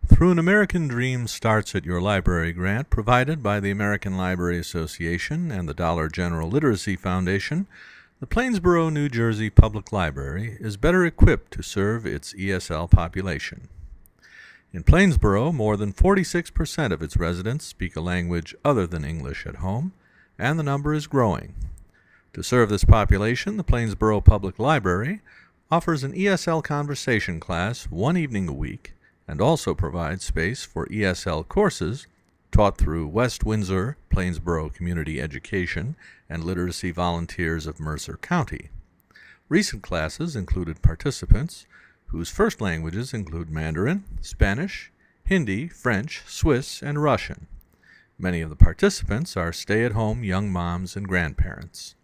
Through an American Dream Starts at Your Library grant provided by the American Library Association and the Dollar General Literacy Foundation, the Plainsboro, New Jersey Public Library is better equipped to serve its ESL population. In Plainsboro, more than 46% of its residents speak a language other than English at home, and the number is growing. To serve this population, the Plainsboro Public Library offers an ESL conversation class one evening a week and also provides space for ESL courses taught through West Windsor, Plainsboro Community Education, and Literacy Volunteers of Mercer County. Recent classes included participants whose first languages include Mandarin, Spanish, Hindi, French, Swiss, and Russian. Many of the participants are stay-at-home young moms and grandparents.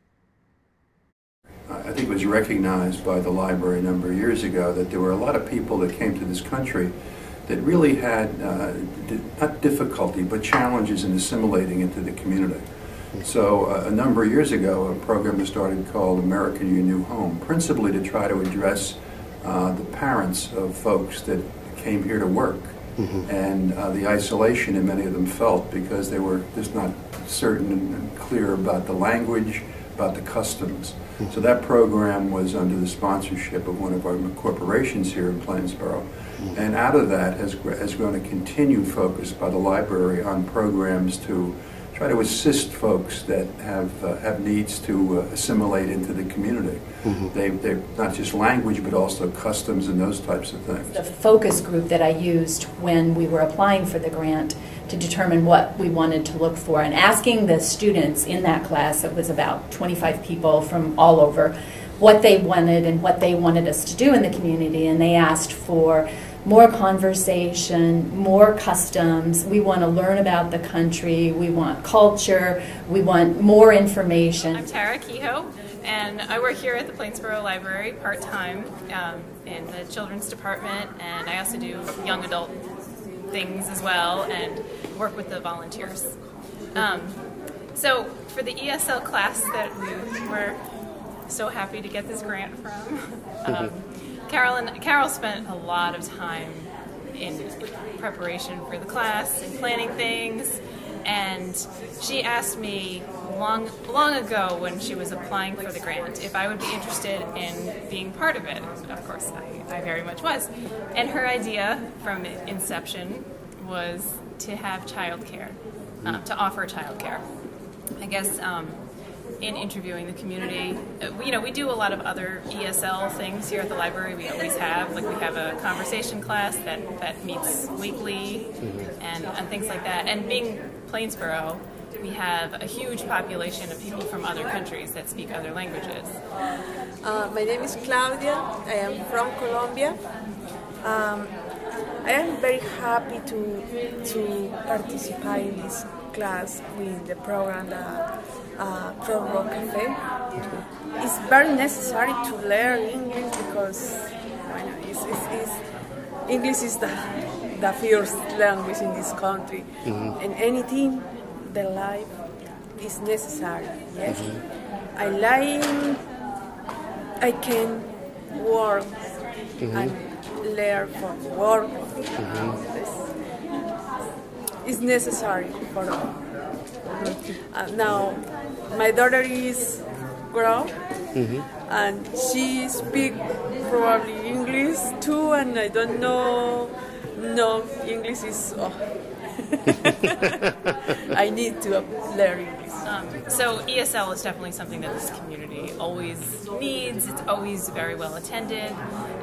I think it was recognized by the library a number of years ago that there were a lot of people that came to this country that really had not difficulty but challenges in assimilating into the community. So a number of years ago a program was started called America Your New Home, principally to try to address the parents of folks that came here to work and the isolation that many of them felt because they were just not certain and clear about the language, about the customs. So that program was under the sponsorship of one of our corporations here in Plainsboro. And out of that has grown a continued focus by the library on programs to try to assist folks that have needs to assimilate into the community. They're not just language, but also customs and those types of things. The focus group that I used when we were applying for the grant to determine what we wanted to look for, and asking the students in that class, it was about 25 people from all over, what they wanted and what they wanted us to do in the community. And they asked for more conversation, more customs. We want to learn about the country. We want culture. We want more information. I'm Tara Kehoe, and I work here at the Plainsboro Library part-time in the children's department, and I also do young adult things as well and work with the volunteers. So for the ESL class that we were so happy to get this grant from, Carol spent a lot of time in preparation for the class and planning things, and she asked me long ago when she was applying for the grant if I would be interested in being part of it. Of course, I very much was. And her idea from inception was to have childcare, to offer childcare. I guess in interviewing the community, we do a lot of other ESL things here at the library. We always have, like we have a conversation class that meets weekly and things like that. And being Plainsboro, we have a huge population of people from other countries that speak other languages. My name is Claudia. I am from Colombia. I am very happy to participate in this class with the program from Rock Cafe. It's very necessary to learn English because English is the first language in this country, and anything the life is necessary. Yes, I can work and learn from work. It's necessary for me. Now my daughter is grown and she speaks probably English too, and I don't know. No, English is. I need to learn English. So ESL is definitely something that this community always needs. It's always very well attended,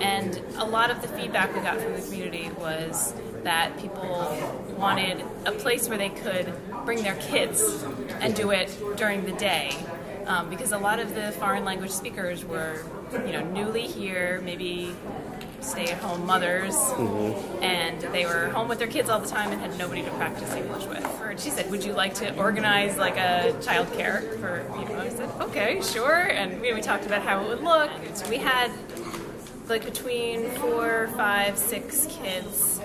and a lot of the feedback we got from the community was that people wanted a place where they could bring their kids and do it during the day, because a lot of the foreign language speakers were, newly here, maybe stay-at-home mothers, and they were home with their kids all the time and had nobody to practice English with. She said, "Would you like to organize like a child care for?" I said, "Okay, sure." And we talked about how it would look. So we had like between 4, 5, 6 kids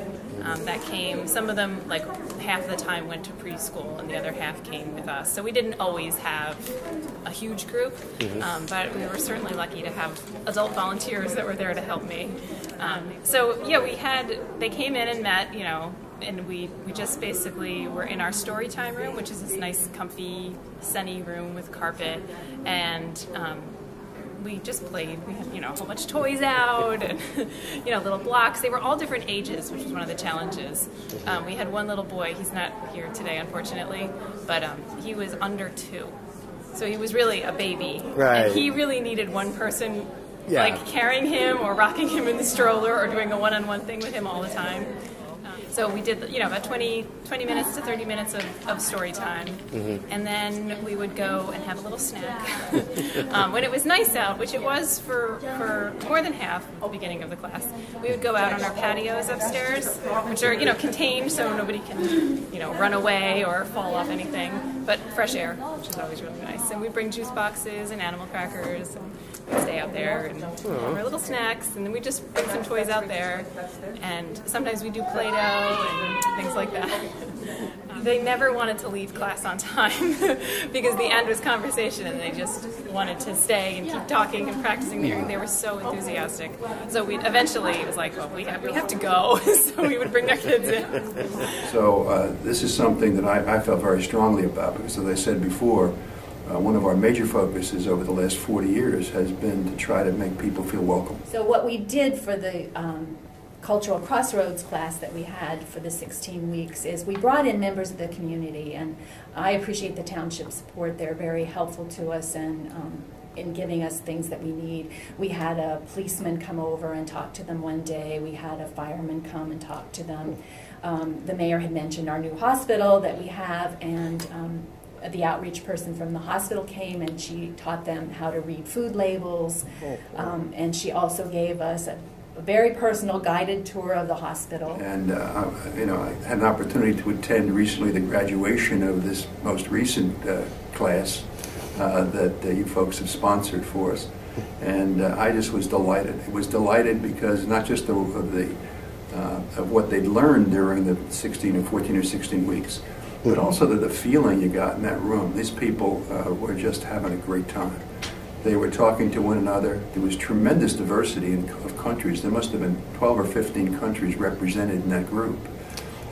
that came. Some of them, like half of the time, went to preschool, and the other half came with us. So we didn't always have a huge group, but we were certainly lucky to have adult volunteers that were there to help me. So yeah, they came in and met, and we just basically were in our story time room, which is this nice, comfy, sunny room with carpet, and we just played. We had, a whole bunch of toys out, and little blocks. They were all different ages, which was one of the challenges. We had one little boy. He's not here today, unfortunately, but he was under 2, so he was really a baby. Right. And he really needed one person. Yeah. Like carrying him or rocking him in the stroller or doing a one-on-one thing with him all the time. So we did, about 20 minutes to 30 minutes of story time. Mm-hmm. And then we would go and have a little snack. When it was nice out, which it was for more than half the beginning of the class, we would go out on our patios upstairs, which are, contained so nobody can, run away or fall off anything, but fresh air, which is always really nice. And we'd bring juice boxes and animal crackers, and we'd stay out there and have our little snacks, and then we'd just bring some toys out there, and sometimes we do Play-Doh and things like that. They never wanted to leave class on time because the end was conversation, and they just wanted to stay and keep talking and practicing. They were so enthusiastic. So eventually it was like, well, we have to go. So we would bring our kids in. So this is something that I felt very strongly about because, as I said before, one of our major focuses over the last 40 years has been to try to make people feel welcome. So what we did for the Cultural Crossroads class that we had for the 16 weeks is we brought in members of the community, and I appreciate the township support. They're very helpful to us and in giving us things that we need. We had a policeman come over and talk to them one day. We had a fireman come and talk to them. The mayor had mentioned our new hospital that we have, and the outreach person from the hospital came and she taught them how to read food labels, and she also gave us a very personal guided tour of the hospital. And I had an opportunity to attend recently the graduation of this most recent class that you folks have sponsored for us, and I just was delighted. It was delighted because not just of what they'd learned during the 14 or 16 weeks, but also the feeling you got in that room. These people were just having a great time. They were talking to one another. There was tremendous diversity of countries. There must have been 12 or 15 countries represented in that group.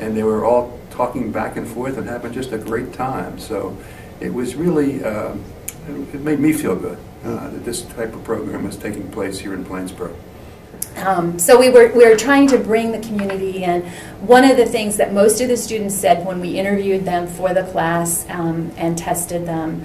And they were all talking back and forth and having just a great time. So it was really, it made me feel good that this type of program was taking place here in Plainsboro. So we were trying to bring the community in. One of the things that most of the students said when we interviewed them for the class and tested them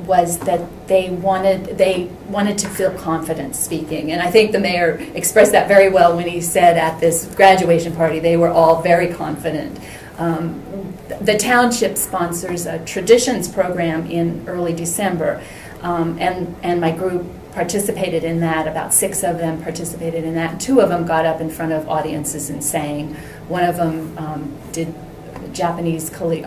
was that they wanted to feel confident speaking, and I think the mayor expressed that very well when he said at this graduation party they were all very confident. The township sponsors a traditions program in early December, and my group participated in that. About 6 of them participated in that. 2 of them got up in front of audiences and sang. One of them did Japanese Korean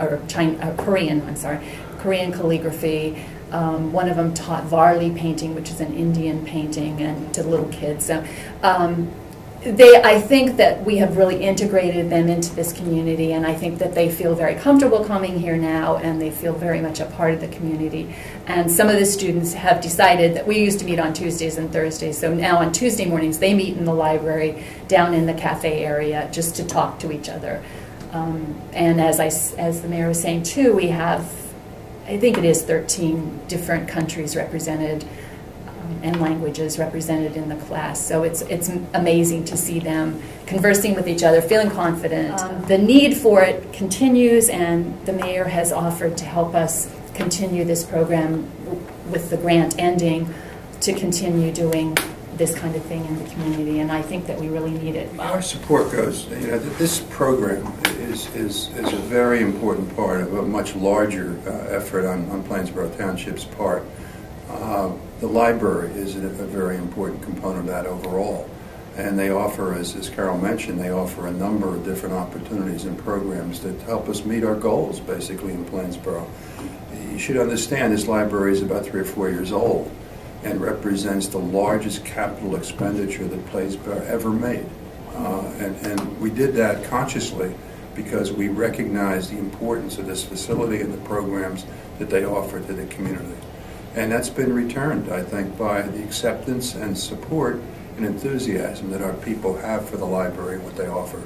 calligraphy. One of them taught Varley painting, which is an Indian painting, and to little kids. So I think that we have really integrated them into this community, and I think that they feel very comfortable coming here now, and they feel very much a part of the community. And some of the students have decided that we used to meet on Tuesdays and Thursdays, so now on Tuesday mornings they meet in the library down in the cafe area just to talk to each other. And as the mayor was saying too, we have, I think it is 13 different countries represented and languages represented in the class. So it's amazing to see them conversing with each other, feeling confident. The need for it continues, and the mayor has offered to help us continue this program with the grant ending to continue doing this kind of thing in the community, and I think that we really need it. Our support goes, this program is a very important part of a much larger effort on Plainsboro Township's part. The library is a very important component of that overall, and they offer, as Carol mentioned, they offer a number of different opportunities and programs that help us meet our goals basically in Plainsboro. You should understand this library is about 3 or 4 years old and represents the largest capital expenditure that Plainsboro ever made. And we did that consciously because we recognize the importance of this facility and the programs that they offer to the community. And that's been returned, I think, by the acceptance and support and enthusiasm that our people have for the library and what they offer.